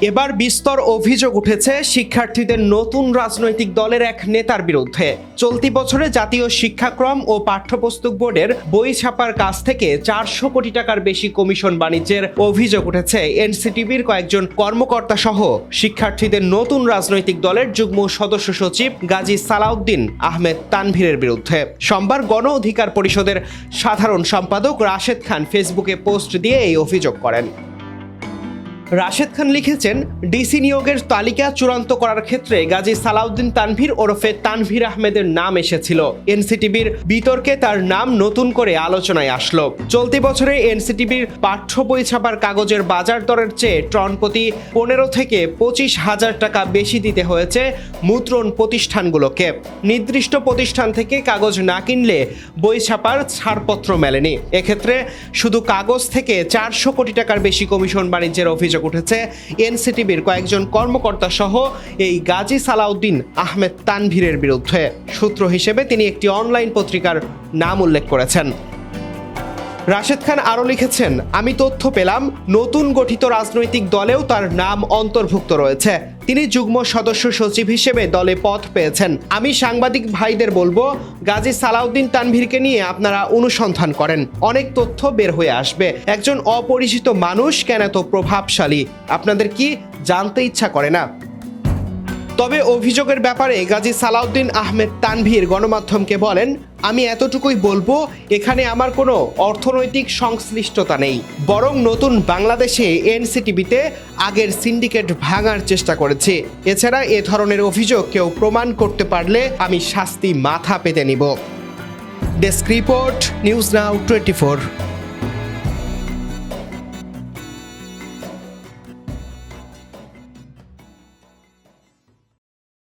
এবার বিস্তর অভিযোগ উঠেছে শিক্ষার্থীদের নতুন রাজনৈতিক দলের এক নেতার বিরুদ্ধে। চলতি বছরে জাতীয় শিক্ষাক্রম ও পাঠ্যপুস্তক বোর্ডের বই ছাপার কাছ থেকে 400 কোটি টাকার বেশি কমিশন বাণিজ্যের অভিযোগ উঠেছে এনসিটিবির কয়েকজন কর্মকর্তা সহ শিক্ষার্থীদের নতুন রাজনৈতিক দলের যুগ্ম সদস্য সচিব গাজী সালাউদ্দিন আহমেদ তানভীরের বিরুদ্ধে। সোমবার গণ অধিকার পরিষদের সাধারণ সম্পাদক রাশেদ খান ফেসবুকে পোস্ট দিয়ে এই অভিযোগ করেন। রাশেদ খান লিখেছেন, ডিসি নিয়োগের তালিকা চূড়ান্ত করার ক্ষেত্রে গাজী সালাউদ্দিন তানভীর ওরফে তানভীর আহমেদের নাম এসেছিল। এনসিটিবির বিতর্কে তার নাম নতুন করে আলোচনায় আসলো। চলতি বছরে এনসিটিবির পাঠ্য বই ছাপার কাগজের বাজার দরের চেয়ে টন প্রতি 15 থেকে 25 হাজার টাকা বেশি দিতে হয়েছে মুদ্রণ প্রতিষ্ঠানগুলোকে। নির্দিষ্ট প্রতিষ্ঠান থেকে কাগজ না কিনলে বই ছাপার ছাড়পত্র মেলেনি। এক্ষেত্রে শুধু কাগজ থেকে 400 কোটি টাকার বেশি কমিশন বাণিজ্যের অভিযোগ উঠেছে এনসিটিবির কয়েকজন কর্মকর্তা সহ এই গাজী সালাউদ্দিন আহমেদ তানভীরের বিরুদ্ধে। সূত্র হিসেবে তিনি একটি অনলাইন পত্রিকার নাম উল্লেখ করেছেন। রাশেদ খান আরও লিখেছেন, আমি তথ্য পেলাম নতুন গঠিত রাজনৈতিক দলেও তার নাম অন্তর্ভুক্ত রয়েছে। তিনি যুগ্ম সদস্য সচিব হিসেবে দলে পদ পেয়েছেন। আমি সাংবাদিক ভাইদের বলবো, গাজী সালাউদ্দিন তানভীরকে নিয়ে আপনারা অনুসন্ধান করেন, অনেক তথ্য বের হয়ে আসবে। একজন অপরিচিত মানুষ কেন এত প্রভাবশালী, আপনাদের কি জানতে ইচ্ছা করে না? তবে অভিযোগের ব্যাপারে গাজী সালাউদ্দিন আহমেদ তানভীর গণমাধ্যমকে বলেন, আমি এতটুকুই বলবো, এখানে আমার কোনো অর্থনৈতিক সংশ্লিষ্টতা নেই, বরং নতুন বাংলাদেশে এনসিটিবিতে আগের সিন্ডিকেট ভাঙার চেষ্টা করেছি। এছাড়া এ ধরনের অভিযোগ কেউ প্রমাণ করতে পারলে আমি শাস্তি মাথা পেতে নিব। Desk report, news now 24।